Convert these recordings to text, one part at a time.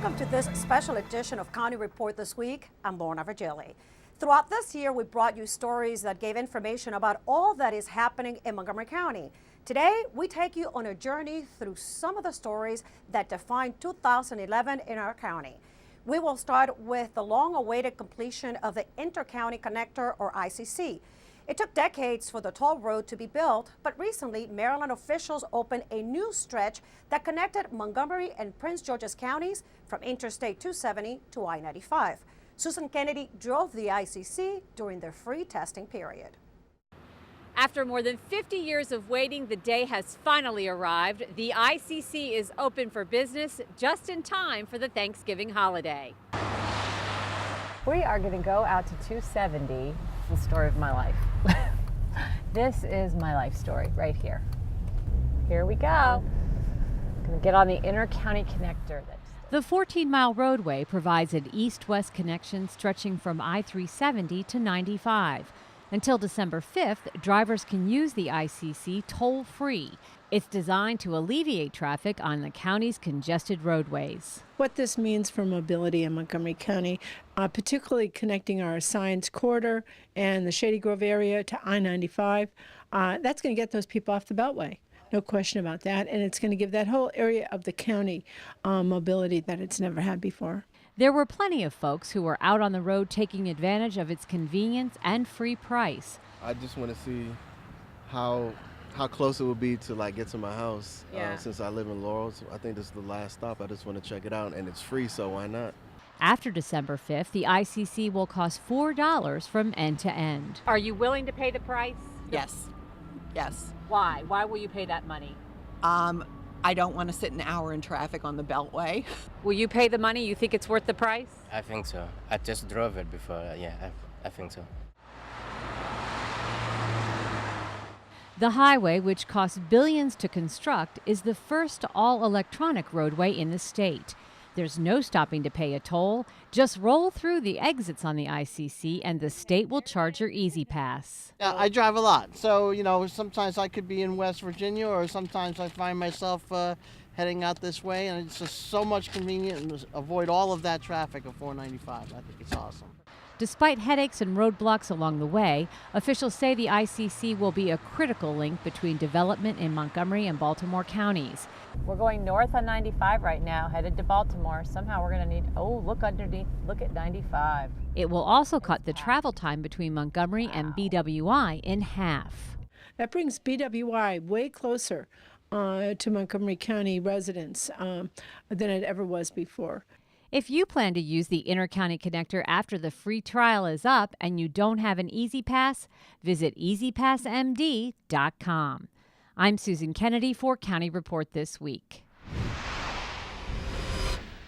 Welcome to this special edition of County Report This Week. I'm Lorna Virgili. Throughout this year, we brought you stories that gave information about all that is happening in Montgomery County. Today, we take you on a journey through some of the stories that defined 2011 in our county. We will start with the long-awaited completion of the Inter-County Connector, or ICC. It took decades for the toll road to be built, but recently Maryland officials opened a new stretch that connected Montgomery and Prince George's counties from Interstate 270 to I-95. Susan Kennedy drove the ICC during their free testing period. After more than 50 years of waiting, the day has finally arrived. The ICC is open for business just in time for the Thanksgiving holiday. We are going to go out to 270, the story of my life. This is my life story right here. Here we go. Going to get on the Inter-County Connector. The 14-mile roadway provides an east-west connection stretching from I-370 to 95. Until December 5th, drivers can use the ICC toll-free. It's designed to alleviate traffic on the county's congested roadways. What this means for mobility in Montgomery County, particularly connecting our Science Corridor and the Shady Grove area to I-95, that's going to get those people off the Beltway. No question about that. And it's going to give that whole area of the county mobility that it's never had before. There were plenty of folks who were out on the road taking advantage of its convenience and free price. I just want to see how close it would be to get to my house. Since I live in Laurel. So I think this is the last stop. I just want to check it out, and it's free, so why not? After December 5th, the ICC will cost $4 from end to end. Are you willing to pay the price? Yes. Yes. Why? Why will you pay that money? I don't want to sit an hour in traffic on the Beltway. Will you pay the money? You think it's worth the price? I think so. I just drove it before. I think so. The highway, which costs billions to construct, is the first all-electronic roadway in the state. There's no stopping to pay a toll. Just roll through the exits on the ICC and the state will charge your Easy Pass. Yeah, I drive a lot. So, sometimes I could be in West Virginia or sometimes I find myself heading out this way, and it's just so much convenient and avoid all of that traffic of 495. I think it's awesome. Despite headaches and roadblocks along the way, officials say the ICC will be a critical link between development in Montgomery and Baltimore counties. We're going north on 95 right now, headed to Baltimore. Somehow we're going to need, look underneath, look at 95. It will also cut the travel time between Montgomery and BWI in half. That brings BWI way closer to Montgomery County residents than it ever was before. If you plan to use the Inter-County Connector after the free trial is up and you don't have an Easy Pass, visit easypassmd.com. I'm Susan Kennedy for County Report This Week.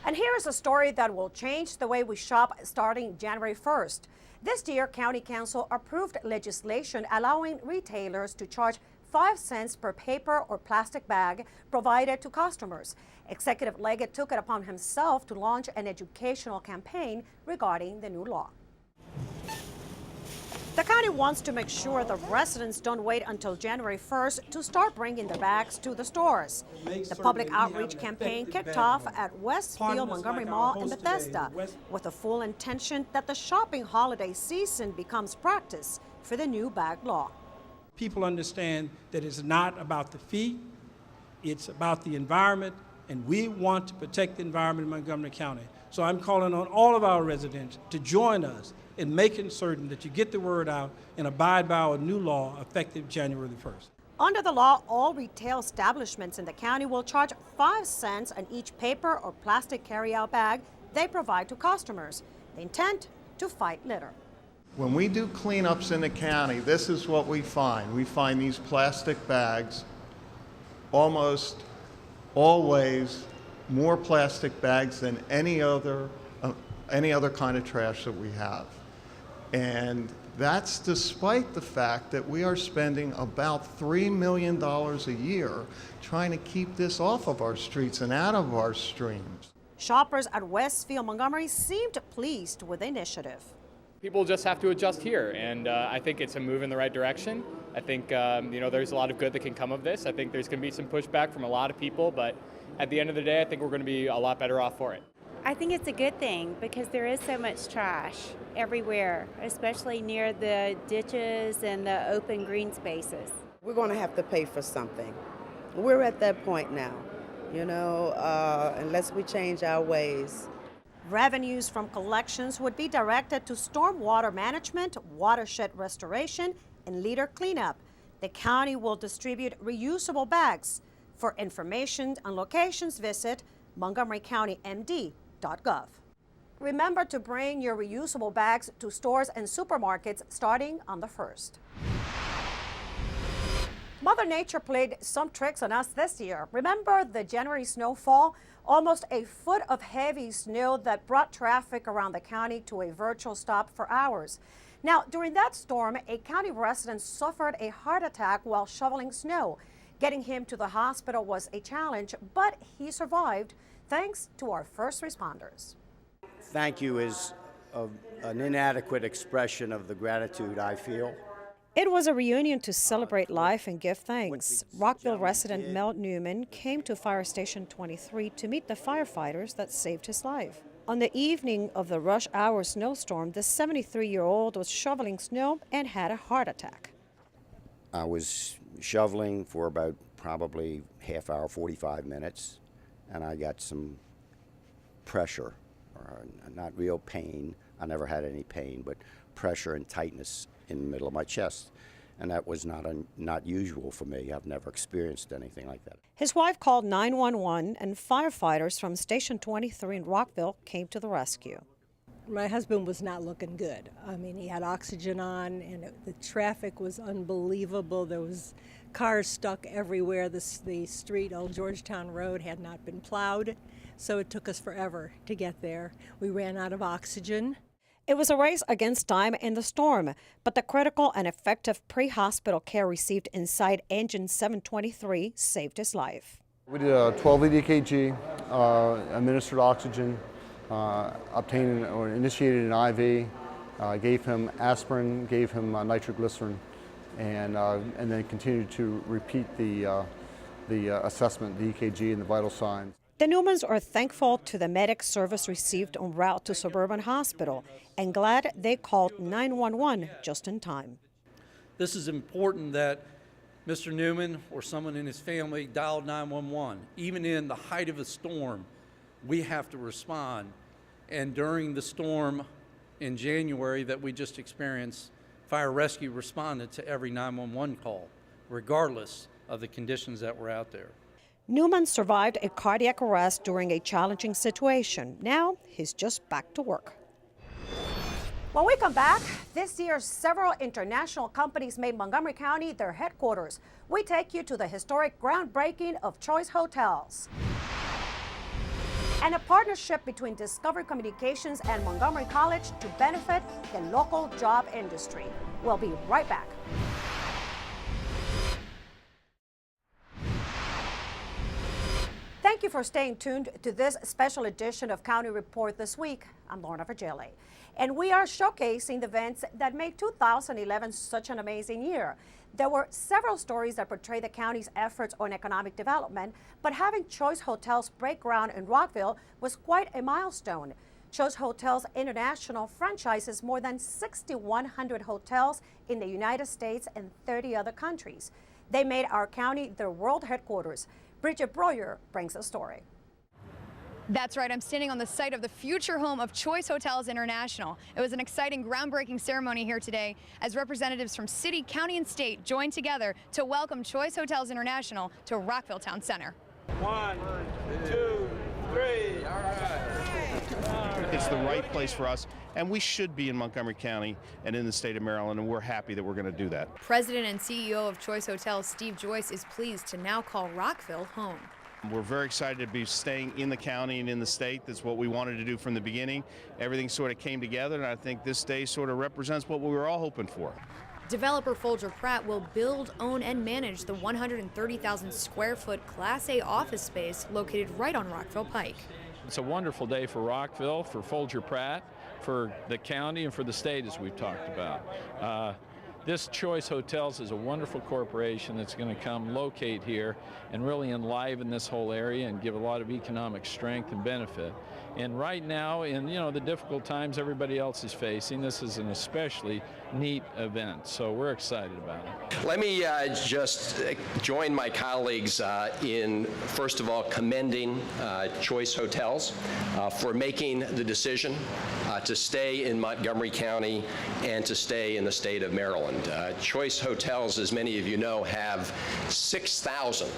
And here is a story that will change the way we shop starting January 1st. This year, County Council approved legislation allowing retailers to charge 5 cents per paper or plastic bag provided to customers. Executive Leggett took it upon himself to launch an educational campaign regarding the new law. The county wants to make sure the residents don't wait until January 1st to start bringing their bags to the stores. The public outreach campaign kicked off at Westfield Montgomery Mall in Bethesda with the full intention that the shopping holiday season becomes practice for the new bag law. People understand that it's not about the fee, it's about the environment, and we want to protect the environment in Montgomery County. So I'm calling on all of our residents to join us in making certain that you get the word out and abide by our new law effective January the 1st. Under the law, all retail establishments in the county will charge 5 cents on each paper or plastic carry-out bag they provide to customers. The intent, to fight litter. When we do cleanups in the county, this is what we find. We find these plastic bags, almost always more plastic bags than any other kind of trash that we have. And that's despite the fact that we are spending about $3 million a year trying to keep this off of our streets and out of our streams. Shoppers at Westfield Montgomery seemed pleased with the initiative. People just have to adjust here, and I think it's a move in the right direction. I think there's a lot of good that can come of this. I think there's going to be some pushback from a lot of people, but at the end of the day, I think we're going to be a lot better off for it. I think it's a good thing because there is so much trash everywhere, especially near the ditches and the open green spaces. We're going to have to pay for something. We're at that point now, unless we change our ways. Revenues from collections would be directed to stormwater management, watershed restoration, and litter cleanup. The county will distribute reusable bags. For information on locations, visit montgomerycountymd.gov. Remember to bring your reusable bags to stores and supermarkets starting on the 1st. Mother Nature played some tricks on us this year. Remember the January snowfall? Almost a foot of heavy snow that brought traffic around the county to a virtual stop for hours. Now, during that storm, a county resident suffered a heart attack while shoveling snow. Getting him to the hospital was a challenge, but he survived thanks to our first responders. Thank you is an inadequate expression of the gratitude I feel. It was a reunion to celebrate life and give thanks. Rockville resident Mel Newman came to Fire Station 23 to meet the firefighters that saved his life. On the evening of the rush hour snowstorm, the 73-year-old was shoveling snow and had a heart attack. I was shoveling for about probably half hour, 45 minutes, and I got some pressure, or not real pain. I never had any pain, but pressure and tightness in the middle of my chest, and that was not usual for me. I've never experienced anything like that. His wife called 911, and firefighters from Station 23 in Rockville came to the rescue. My husband was not looking good. I mean, he had oxygen on, and the traffic was unbelievable. There was cars stuck everywhere. The street, Old Georgetown Road, had not been plowed, so it took us forever to get there. We ran out of oxygen. It was a race against time in the storm, but the critical and effective pre-hospital care received inside engine 723 saved his life. We did a 12 EKG, administered oxygen, obtained or initiated an IV, gave him aspirin, gave him nitroglycerin, and then continued to repeat the assessment, the EKG, and the vital signs. The Newmans are thankful to the medic service received en route to Suburban Hospital and glad they called 911 just in time. This is important that Mr. Newman or someone in his family dialed 911. Even in the height of a storm, we have to respond. And during the storm in January that we just experienced, fire rescue responded to every 911 call, regardless of the conditions that were out there. Newman survived a cardiac arrest during a challenging situation. Now he's just back to work. When we come back, this year several international companies made Montgomery County their headquarters. We take you to the historic groundbreaking of Choice Hotels. And a partnership between Discovery Communications and Montgomery College to benefit the local job industry. We'll be right back. Thank you for staying tuned to this special edition of County Report This Week. I'm Lorna Virgili, and we are showcasing the events that made 2011 such an amazing year. There were several stories that portray the county's efforts on economic development, but having Choice Hotels break ground in Rockville was quite a milestone. Choice Hotels International franchises more than 6,100 hotels in the United States and 30 other countries. They made our county their world headquarters. Bridget Breuer brings the story. That's right, I'm standing on the site of the future home of Choice Hotels International. It was an exciting groundbreaking ceremony here today as representatives from city, county, and state joined together to welcome Choice Hotels International to Rockville Town Center. 1, 2, 3, all right. It's the right place for us, and we should be in Montgomery County and in the state of Maryland, and we're happy that we're going to do that. President and CEO of Choice Hotels, Steve Joyce, is pleased to now call Rockville home. We're very excited to be staying in the county and in the state. That's what we wanted to do from the beginning. Everything sort of came together, and I think this day sort of represents what we were all hoping for. Developer Folger Pratt will build, own, and manage the 130,000 square foot Class A office space located right on Rockville Pike. It's a wonderful day for Rockville, for Folger Pratt, for the county, and for the state, as we've talked about. This Choice Hotels is a wonderful corporation that's going to come locate here and really enliven this whole area and give a lot of economic strength and benefit. And right now, in the difficult times everybody else is facing, this is an especially neat event. So we're excited about it. Let me just join my colleagues in, first of all, commending Choice Hotels for making the decision to stay in Montgomery County and to stay in the state of Maryland. Choice Hotels, as many of you know, have 6,000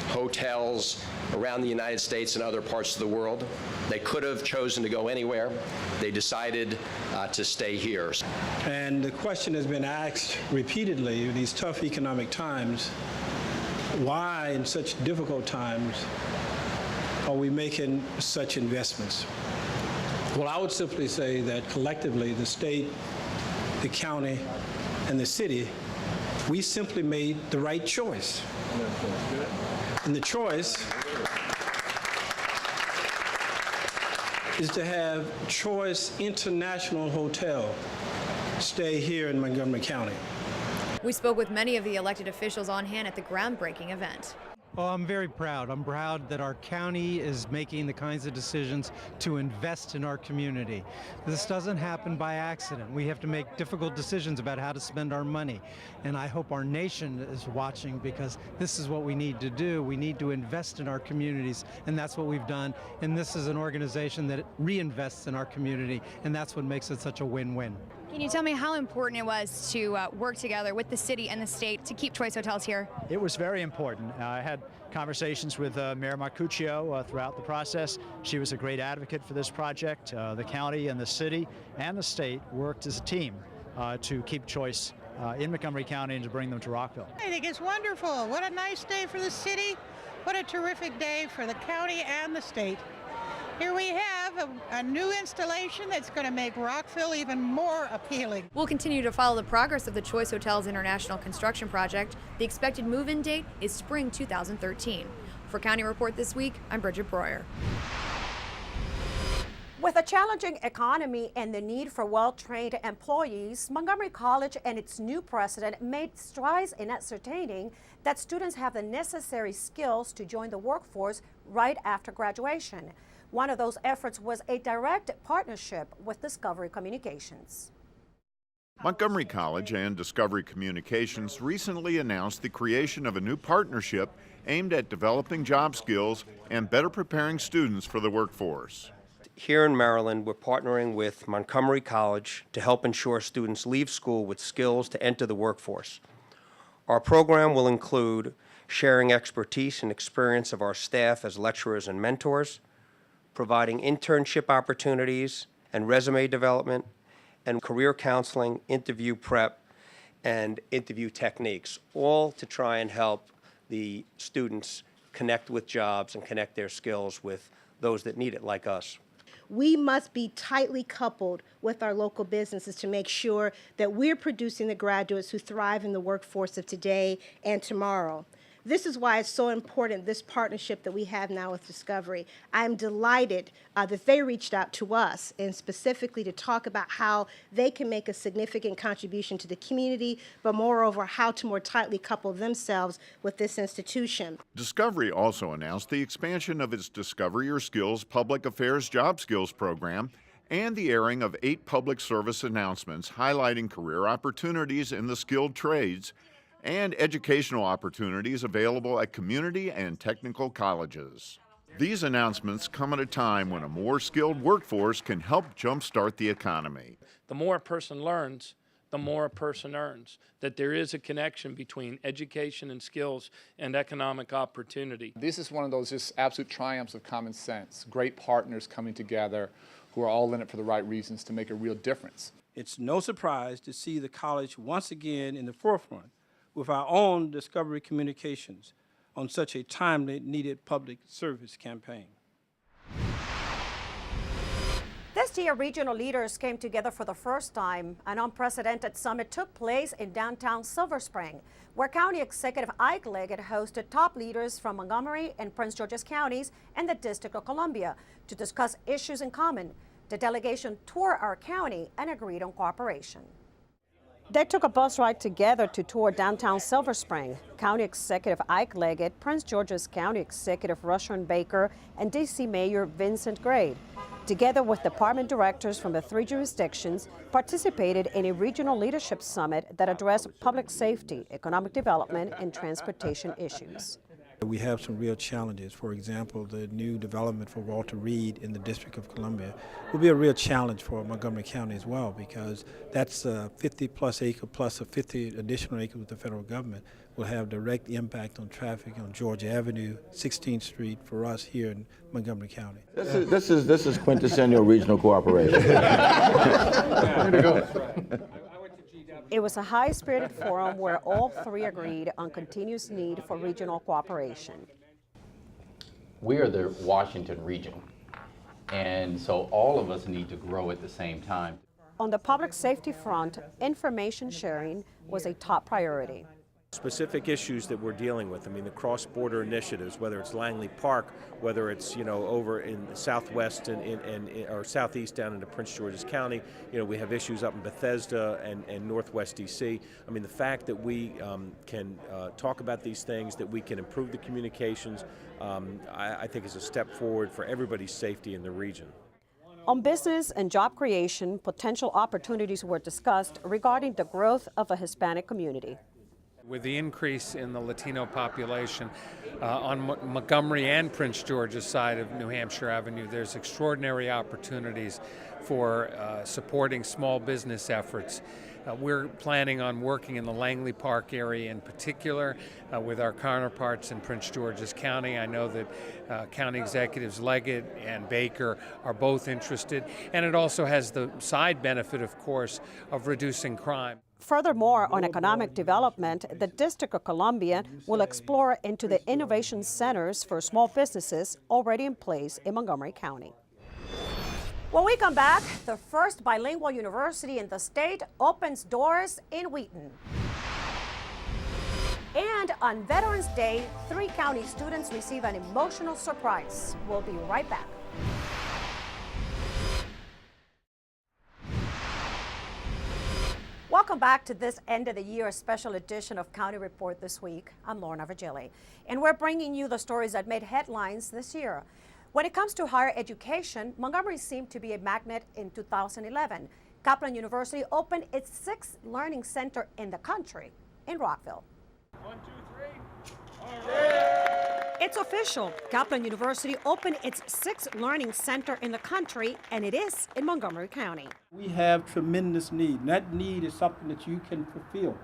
hotels around the United States and other parts of the world. They could have chosen to go anywhere. They decided to stay here. And the question has been asked repeatedly in these tough economic times, why in such difficult times are we making such investments? Well, I would simply say that collectively, the state, the county, and the city, we simply made the right choice. And the choice is to have Choice International Hotel stay here in Montgomery County. We spoke with many of the elected officials on hand at the groundbreaking event. Oh, I'm very proud. I'm proud that our county is making the kinds of decisions to invest in our community. This doesn't happen by accident. We have to make difficult decisions about how to spend our money. And I hope our nation is watching, because this is what we need to do. We need to invest in our communities, and that's what we've done. And this is an organization that reinvests in our community, and that's what makes it such a win-win. Can you tell me how important it was to work together with the city and the state to keep Choice Hotels here? It was very important. I had conversations with Mayor Marcuccio throughout the process. She was a great advocate for this project. The county and the city and the state worked as a team to keep Choice in Montgomery County and to bring them to Rockville. I think it's wonderful. What a nice day for the city. What a terrific day for the county and the state. Here we have a new installation that's going to make Rockville even more appealing. We'll continue to follow the progress of the Choice Hotels International construction project. The expected move-in date is spring 2013. For County Report This Week, I'm Bridget Breuer. With a challenging economy and the need for well-trained employees, Montgomery College and its new president made strides in ascertaining that students have the necessary skills to join the workforce right after graduation. One of those efforts was a direct partnership with Discovery Communications. Montgomery College and Discovery Communications recently announced the creation of a new partnership aimed at developing job skills and better preparing students for the workforce. Here in Maryland, we're partnering with Montgomery College to help ensure students leave school with skills to enter the workforce. Our program will include sharing expertise and experience of our staff as lecturers and mentors, providing internship opportunities and resume development, and career counseling, interview prep, and interview techniques, all to try and help the students connect with jobs and connect their skills with those that need it, like us. We must be tightly coupled with our local businesses to make sure that we're producing the graduates who thrive in the workforce of today and tomorrow. This is why it's so important, this partnership that we have now with Discovery. I'm delighted that they reached out to us, and specifically to talk about how they can make a significant contribution to the community, but moreover, how to more tightly couple themselves with this institution. Discovery also announced the expansion of its Discover Your Skills Public Affairs Job Skills program and the airing of 8 public service announcements highlighting career opportunities in the skilled trades and educational opportunities available at community and technical colleges. These announcements come at a time when a more skilled workforce can help jumpstart the economy. The more a person learns, the more a person earns, that there is a connection between education and skills and economic opportunity. This is one of those just absolute triumphs of common sense. Great partners coming together who are all in it for the right reasons to make a real difference. It's no surprise to see the college once again in the forefront with our own Discovery Communications on such a timely needed public service campaign. This year, regional leaders came together for the first time. An unprecedented summit took place in downtown Silver Spring, where County Executive Ike Leggett hosted top leaders from Montgomery and Prince George's counties and the District of Columbia to discuss issues in common. The delegation toured our county and agreed on cooperation. They took a bus ride together to tour downtown Silver Spring. County Executive Ike Leggett, Prince George's County Executive Rushern Baker, and D.C. Mayor Vincent Gray, together with department directors from the 3 jurisdictions, participated in a regional leadership summit that addressed public safety, economic development, and transportation issues. We have some real challenges. For example, the new development for Walter Reed in the District of Columbia will be a real challenge for Montgomery County as well, because that's 50 plus acre plus a 50 additional acres with the federal government will have direct impact on traffic on Georgia Avenue, 16th Street for us here in Montgomery County. This is quintessential regional cooperation. It was a high-spirited forum where all 3 agreed on continuous need for regional cooperation. We are the Washington region, and so all of us need to grow at the same time. On the public safety front, information sharing was a top priority. Specific issues that we're dealing with. I mean, the cross-border initiatives, whether it's Langley Park, whether it's, over in the southwest or southeast down into Prince George's County. We have issues up in Bethesda and northwest D.C. I mean, the fact that we can talk about these things, that we can improve the communications, I think is a step forward for everybody's safety in the region. On business and job creation, potential opportunities were discussed regarding the growth of a Hispanic community. With the increase in the Latino population on Montgomery and Prince George's side of New Hampshire Avenue, there's extraordinary opportunities for supporting small business efforts. We're planning on working in the Langley Park area in particular with our counterparts in Prince George's County. I know that County Executives Leggett and Baker are both interested, and it also has the side benefit, of course, of reducing crime. Furthermore, on economic development, the District of Columbia will explore into the innovation centers for small businesses already in place in Montgomery County. When we come back, the first bilingual university in the state opens doors in Wheaton. And on Veterans Day, 3 county students receive an emotional surprise. We'll be right back. Welcome back to this end of the year special edition of County Report This Week. I'm Lorna Virgili, and we're bringing you the stories that made headlines this year. When it comes to higher education, Montgomery seemed to be a magnet in 2011. Kaplan University opened its 6th learning center in the country in Rockville. 1, 2, 3. It's official. Kaplan University opened its 6th learning center in the country, and it is in Montgomery County. We have tremendous need, and that need is something that you can fulfill.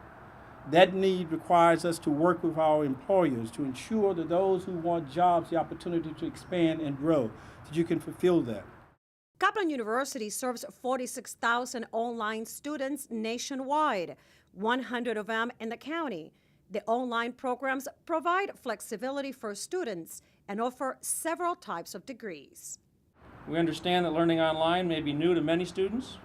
That need requires us to work with our employers to ensure that those who want jobs the opportunity to expand and grow, that you can fulfill that. Kaplan University serves 46,000 online students nationwide, 100 of them in the county. The online programs provide flexibility for students and offer several types of degrees. We understand that learning online may be new to many students,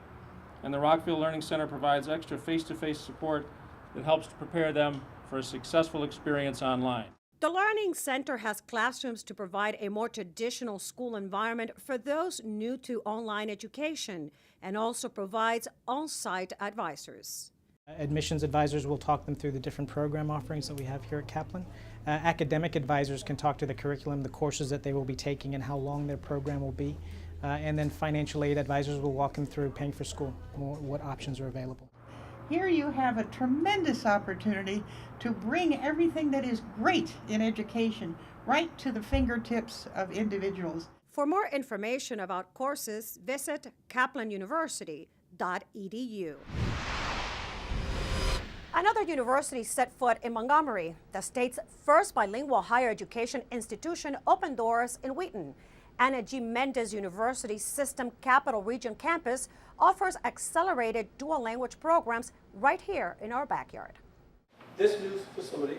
and the Rockville Learning Center provides extra face-to-face support that helps to prepare them for a successful experience online. The Learning Center has classrooms to provide a more traditional school environment for those new to online education, and also provides on-site advisors. Admissions advisors will talk them through the different program offerings that we have here at Kaplan. Academic advisors can talk to the curriculum, the courses that they will be taking, and how long their program will be. And then financial aid advisors will walk them through paying for school, what options are available. Here you have a tremendous opportunity to bring everything that is great in education right to the fingertips of individuals. For more information about courses, visit kaplanuniversity.edu. Another university set foot in Montgomery. The state's first bilingual higher education institution opened doors in Wheaton. Anna G. Mendez University's System Capital Region campus offers accelerated dual language programs right here in our backyard. This new facility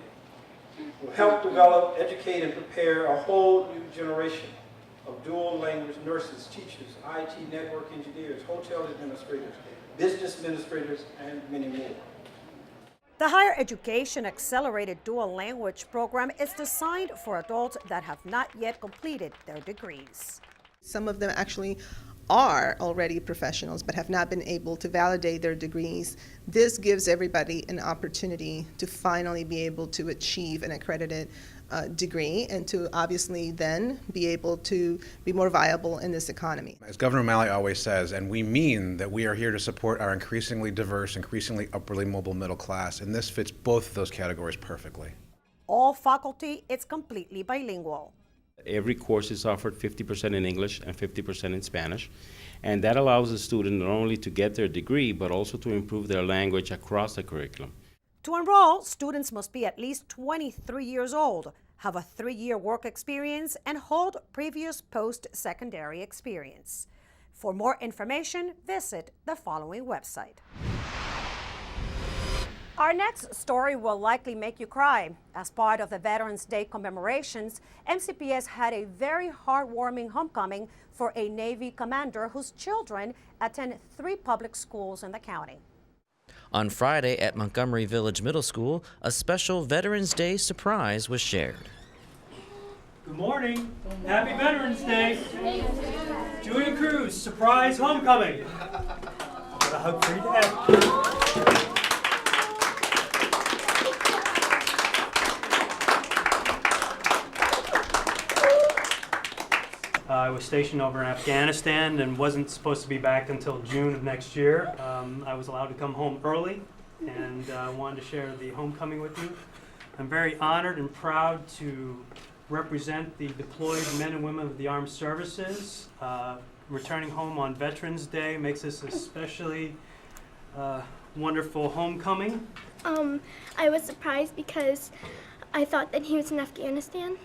will help develop, educate, and prepare a whole new generation of dual language nurses, teachers, IT network engineers, hotel administrators, business administrators, and many more. The Higher Education Accelerated Dual Language Program is designed for adults that have not yet completed their degrees. Some of them actually are already professionals but have not been able to validate their degrees, this gives everybody an opportunity to finally be able to achieve an accredited degree and to obviously then be able to be more viable in this economy. As Governor O'Malley always says, and we mean that we are here to support our increasingly diverse, increasingly upwardly mobile middle class, and this fits both of those categories perfectly. All faculty is completely bilingual. Every course is offered 50% in English and 50% in Spanish, and that allows the student not only to get their degree, but also to improve their language across the curriculum. To enroll, students must be at least 23 years old, have a 3-year work experience, and hold previous post-secondary experience. For more information, visit the following website. Our next story will likely make you cry. As part of the Veterans Day commemorations, MCPS had a very heartwarming homecoming for a Navy commander whose children attend 3 public schools in the county. On Friday at Montgomery Village Middle School, a special Veterans Day surprise was shared. Good morning. Happy Veterans Day. Julia Cruz, surprise homecoming. Got a hug for your dad. I was stationed over in Afghanistan and wasn't supposed to be back until June of next year. I was allowed to come home early and wanted to share the homecoming with you. I'm very honored and proud to represent the deployed men and women of the armed services. Returning home on Veterans Day makes this especially wonderful homecoming. I was surprised because I thought that he was in Afghanistan.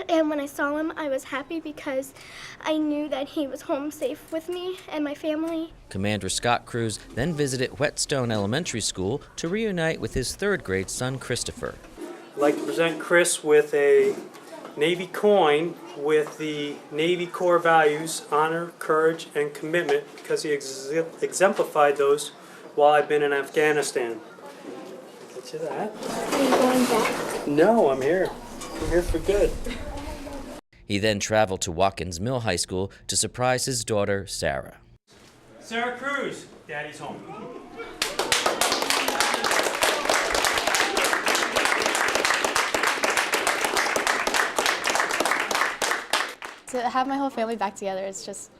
And when I saw him, I was happy because I knew that he was home safe with me and my family. Commander Scott Cruz then visited Whetstone Elementary School to reunite with his 3rd grade son, Christopher. I'd like to present Chris with a Navy coin with the Navy core values, honor, courage, and commitment, because he exemplified those while I've been in Afghanistan. Get you that. Are you going back? No, I'm here. I'm here for good. He then traveled to Watkins Mill High School to surprise his daughter, Sarah. Sarah Cruz, Daddy's home. To have my whole family back together, it's just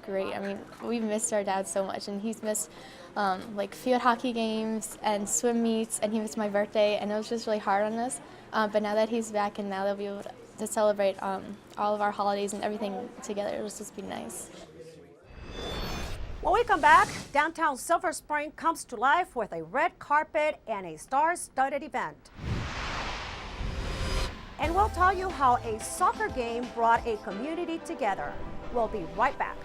great. I mean, we've missed our dad so much, and he's missed like field hockey games and swim meets, and he missed my birthday, and it was just really hard on us. But now that he's back and now they'll be able to celebrate all of our holidays and everything together, it'll just be nice. When we come back, downtown Silver Spring comes to life with a red carpet and a star-studded event. And we'll tell you how a soccer game brought a community together. We'll be right back.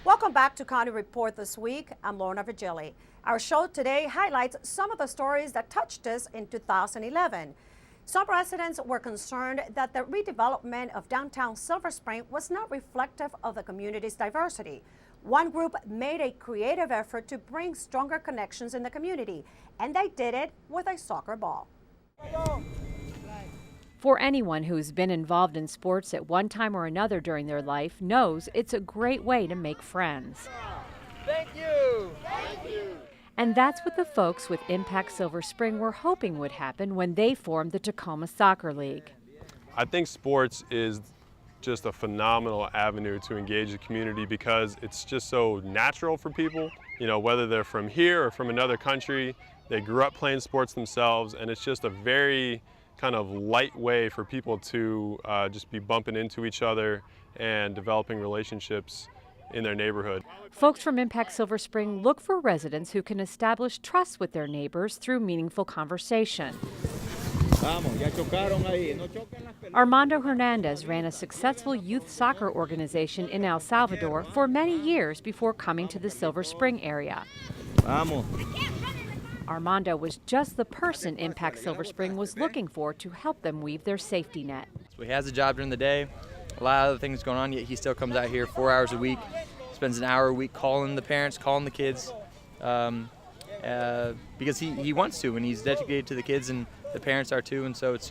Welcome back to County Report This Week. I'm Lorna Virgili. Our show today highlights some of the stories that touched us in 2011. Some residents were concerned that the redevelopment of downtown Silver Spring was not reflective of the community's diversity. One group made a creative effort to bring stronger connections in the community, and they did it with a soccer ball. For anyone who's been involved in sports at one time or another during their life knows it's a great way to make friends. Thank you. Thank you. And that's what the folks with Impact Silver Spring were hoping would happen when they formed the Tacoma Soccer League. I think sports is just a phenomenal avenue to engage the community because it's just so natural for people. You know, whether they're from here or from another country, they grew up playing sports themselves, and it's just a very kind of light way for people to just be bumping into each other and developing relationships in their neighborhood. Folks from Impact Silver Spring look for residents who can establish trust with their neighbors through meaningful conversation. Armando Hernandez ran a successful youth soccer organization in El Salvador for many years before coming to the Silver Spring area. Armando was just the person Impact Silver Spring was looking for to help them weave their safety net. So he has a job during the day, a lot of other things going on, yet he still comes out here 4 hours a week, spends an hour a week calling the parents, calling the kids, because he wants to, and he's dedicated to the kids, and the parents are too, and so it's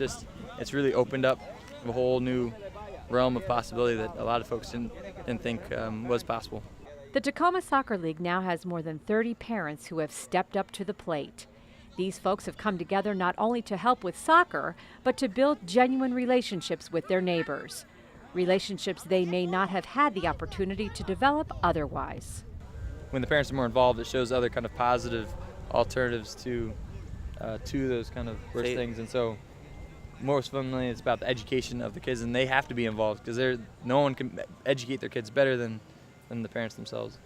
it's really opened up a whole new realm of possibility that a lot of folks didn't think was possible. The Tacoma Soccer League now has more than 30 parents who have stepped up to the plate. These folks have come together not only to help with soccer, but to build genuine relationships with their neighbors. Relationships they may not have had the opportunity to develop otherwise. When the parents are more involved, it shows other kind of positive alternatives to those kind of worse things. And so most fundamentally, it's about the education of the kids, and they have to be involved because no one can educate their kids better than the parents themselves.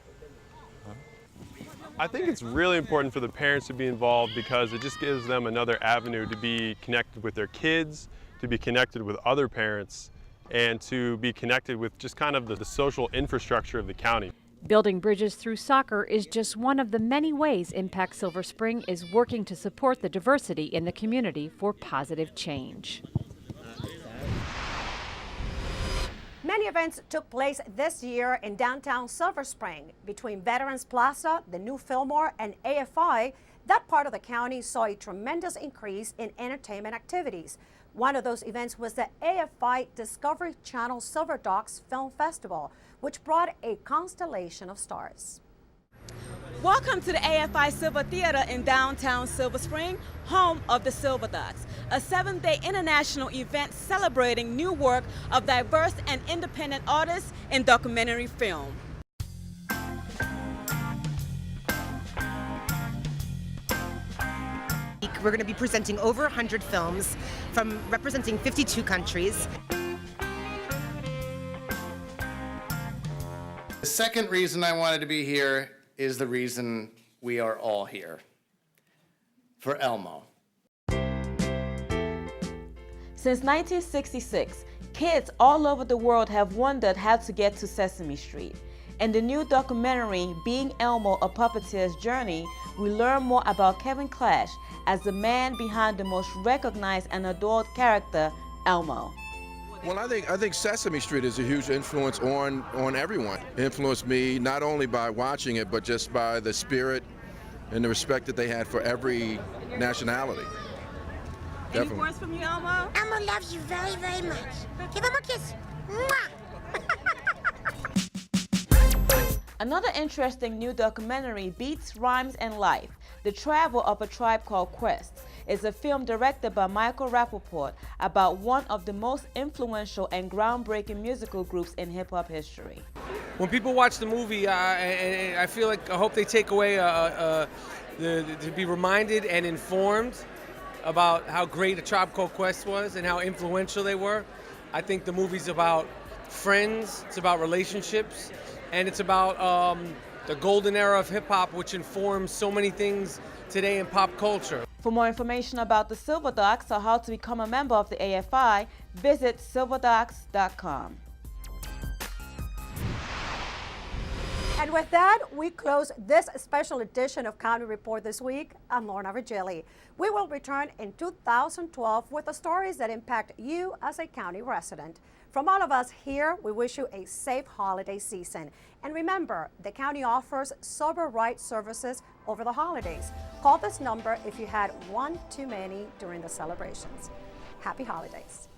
I think it's really important for the parents to be involved because it just gives them another avenue to be connected with their kids, to be connected with other parents, and to be connected with just kind of the social infrastructure of the county. Building bridges through soccer is just one of the many ways Impact Silver Spring is working to support the diversity in the community for positive change. Many events took place this year in downtown Silver Spring. Between Veterans Plaza, the new Fillmore, and AFI, that part of the county saw a tremendous increase in entertainment activities. One of those events was the AFI Discovery Channel Silver Dogs Film Festival, which brought a constellation of stars. Welcome to the AFI Silver Theater in downtown Silver Spring, home of the Silver Dogs, a 7-day international event celebrating new work of diverse and independent artists in documentary film. We're going to be presenting over 100 films from representing 52 countries. The second reason I wanted to be here is the reason we are all here, for Elmo. Since 1966, kids all over the world have wondered how to get to Sesame Street. In the new documentary, Being Elmo, A Puppeteer's Journey, we learn more about Kevin Clash as the man behind the most recognized and adored character, Elmo. Well, I think Sesame Street is a huge influence on everyone. It influenced me not only by watching it, but just by the spirit and the respect that they had for every nationality. Any words from you, Elmo? Elmo loves you very, very much. Give him a kiss. Mwah! Another interesting new documentary, Beats, Rhymes, and Life, The Travel of a Tribe Called Quest, is a film directed by Michael Rappaport about one of the most influential and groundbreaking musical groups in hip-hop history. When people watch the movie, I feel like I hope they take away to be reminded and informed about how great A Tribe Called Quest was and how influential they were. I think the movie's about friends, it's about relationships, and it's about the golden era of hip-hop, which informs so many things today in pop culture. For more information about the Silver Dogs or how to become a member of the AFI, visit silverdogs.com. And with that, we close this special edition of County Report this week. I'm Lorna Virgili. We will return in 2012 with the stories that impact you as a county resident. From all of us here, we wish you a safe holiday season. And remember, the county offers sober right services over the holidays. Call this number if you had one too many during the celebrations. Happy holidays.